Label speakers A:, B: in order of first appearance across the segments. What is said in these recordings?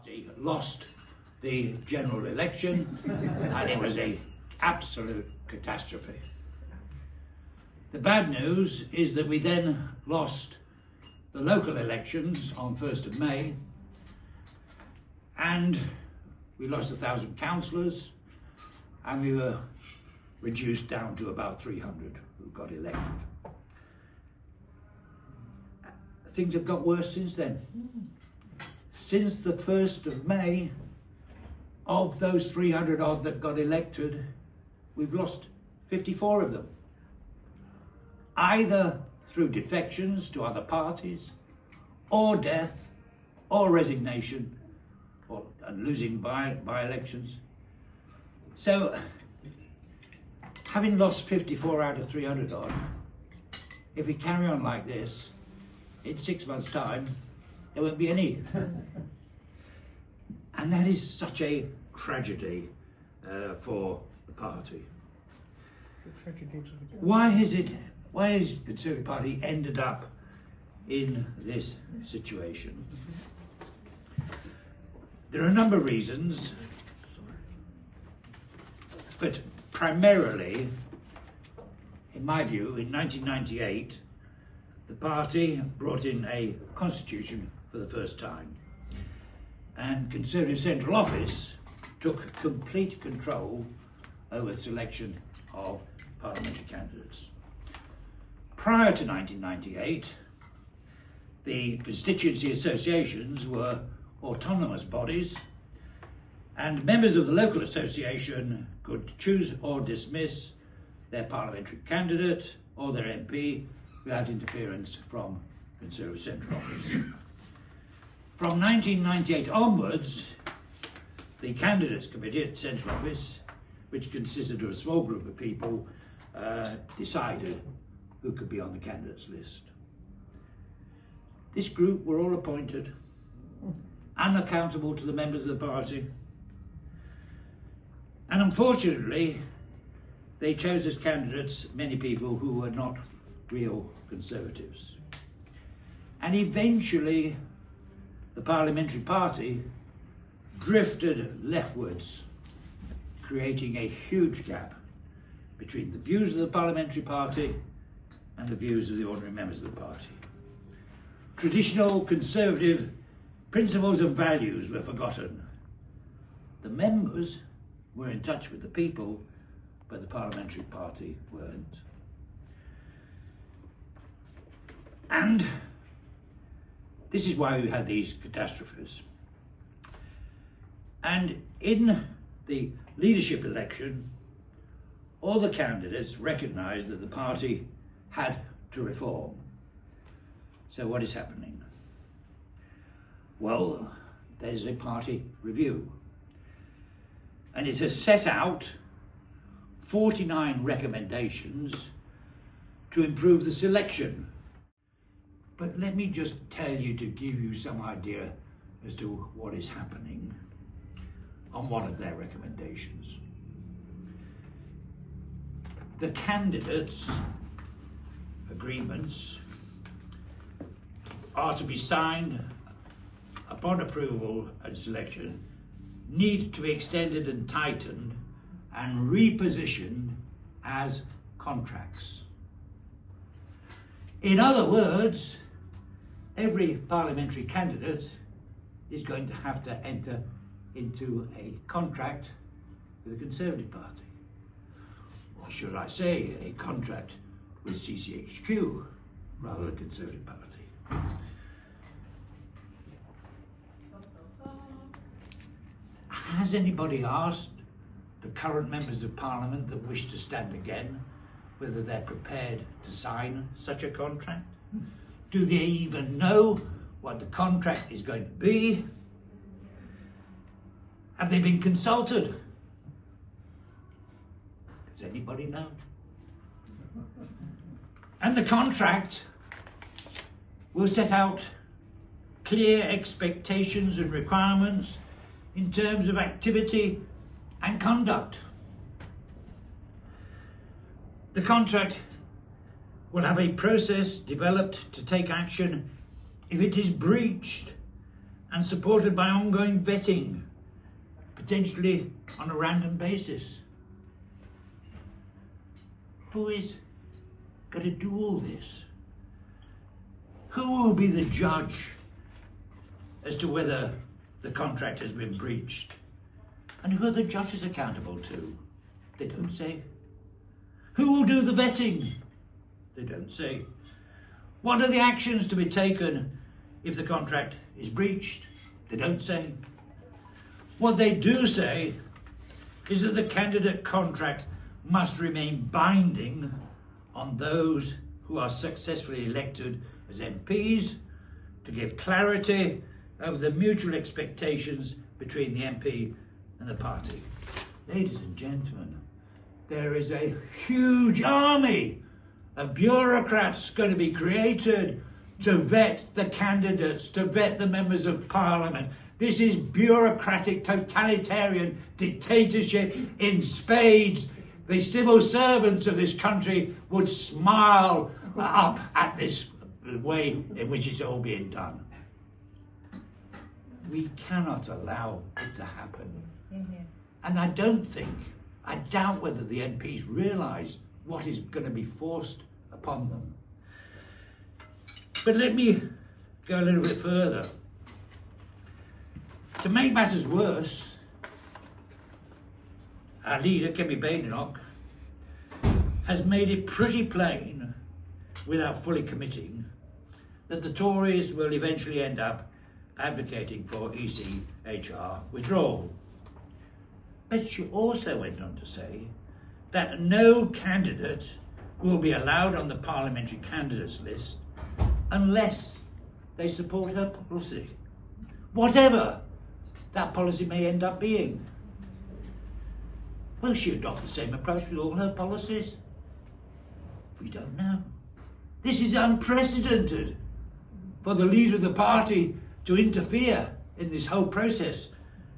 A: party lost the general election and it was an absolute catastrophe. The bad news is that we then lost the local elections on 1st of May and we lost 1,000 councillors and we were reduced down to about 300 who got elected. Things have got worse since then. Since the 1st of May, of those 300 odd that got elected, we've lost 54 of them. Either through defections to other parties, or death, or resignation, or losing by-elections. So, having lost 54 out of 300 odd, if we carry on like this, in 6 months' time, there won't be any. And that is such a tragedy for the party. Why has the Conservative Party ended up in this situation? There are a number of reasons, but primarily, in my view, in 1998, the party brought in a constitution for the first time, and Conservative Central Office took complete control over the selection of parliamentary candidates. Prior to 1998, the constituency associations were autonomous bodies, and members of the local association could choose or dismiss their parliamentary candidate or their MP without interference from Conservative Central Office. From 1998 onwards, the Candidates Committee at Central Office, which consisted of a small group of people, decided who could be on the candidates list. This group were all appointed, unaccountable to the members of the party, and unfortunately, they chose as candidates many people who were not real Conservatives. And eventually, the Parliamentary Party drifted leftwards, creating a huge gap between the views of the Parliamentary Party and the views of the ordinary members of the party. Traditional Conservative principles and values were forgotten. The members were in touch with the people, but the Parliamentary Party weren't. And this is why we had these catastrophes. And in the leadership election, all the candidates recognised that the party had to reform. So what is happening? Well, there's a party review. And it has set out 49 recommendations to improve the selection. But let me just tell you, to give you some idea as to what is happening on one of their recommendations. The candidates' agreements are to be signed upon approval and selection, need to be extended and tightened and repositioned as contracts. In other words, every parliamentary candidate is going to have to enter into a contract with the Conservative Party. Or should I say, a contract with CCHQ rather than Conservative Party. Has anybody asked the current members of Parliament that wish to stand again whether they're prepared to sign such a contract? Do they even know what the contract is going to be? Have they been consulted? Does anybody know? And the contract will set out clear expectations and requirements in terms of activity and conduct. The contract will have a process developed to take action if it is breached and supported by ongoing vetting, potentially on a random basis. Who is going to do all this? Who will be the judge as to whether the contract has been breached? And who are the judges accountable to? They don't say. Who will do the vetting? They don't say. What are the actions to be taken if the contract is breached? They don't say. What they do say is that the candidate contract must remain binding on those who are successfully elected as MPs to give clarity over the mutual expectations between the MP and the party. Ladies and gentlemen, there is a huge army of bureaucrats going to be created to vet the candidates, to vet the members of Parliament. This is bureaucratic, totalitarian dictatorship in spades. The civil servants of this country would smile up at this way in which it's all being done. We cannot allow it to happen. And I doubt whether the MPs realise what is going to be forced upon them. But let me go a little bit further. To make matters worse, our leader, Kemi Badenoch, has made it pretty plain, without fully committing, that the Tories will eventually end up advocating for ECHR withdrawal. But she also went on to say that no candidate will be allowed on the parliamentary candidates list unless they support her policy, whatever that policy may end up being. Will she adopt the same approach with all her policies? We don't know. This is unprecedented for the leader of the party to interfere in this whole process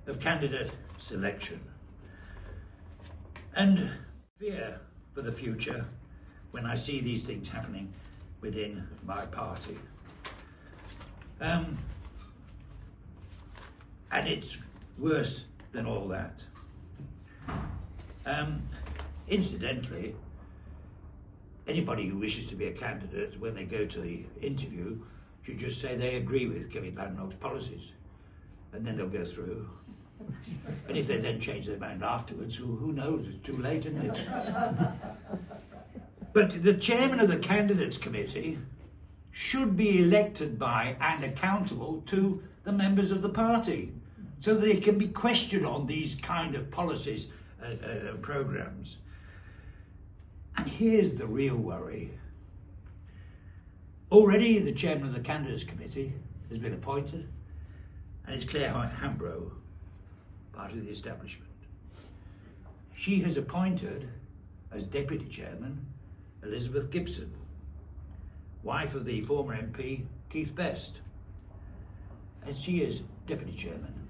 A: of candidate selection. And fear for the future when I see these things happening within my party. And it's worse than all that. Incidentally, anybody who wishes to be a candidate, when they go to the interview, should just say they agree with Kemi Badenoch's policies, and then they'll go through. And if they then change their mind afterwards, who knows? It's too late, isn't it? But the chairman of the candidates committee should be elected by and accountable to the members of the party, so that they can be questioned on these kind of policies and programmes. And here's the real worry. Already the chairman of the candidates committee has been appointed, and it's Claire Hambro, part of the establishment. She has appointed as deputy chairman Elizabeth Gibson, wife of the former MP Keith Best, and she is deputy chairman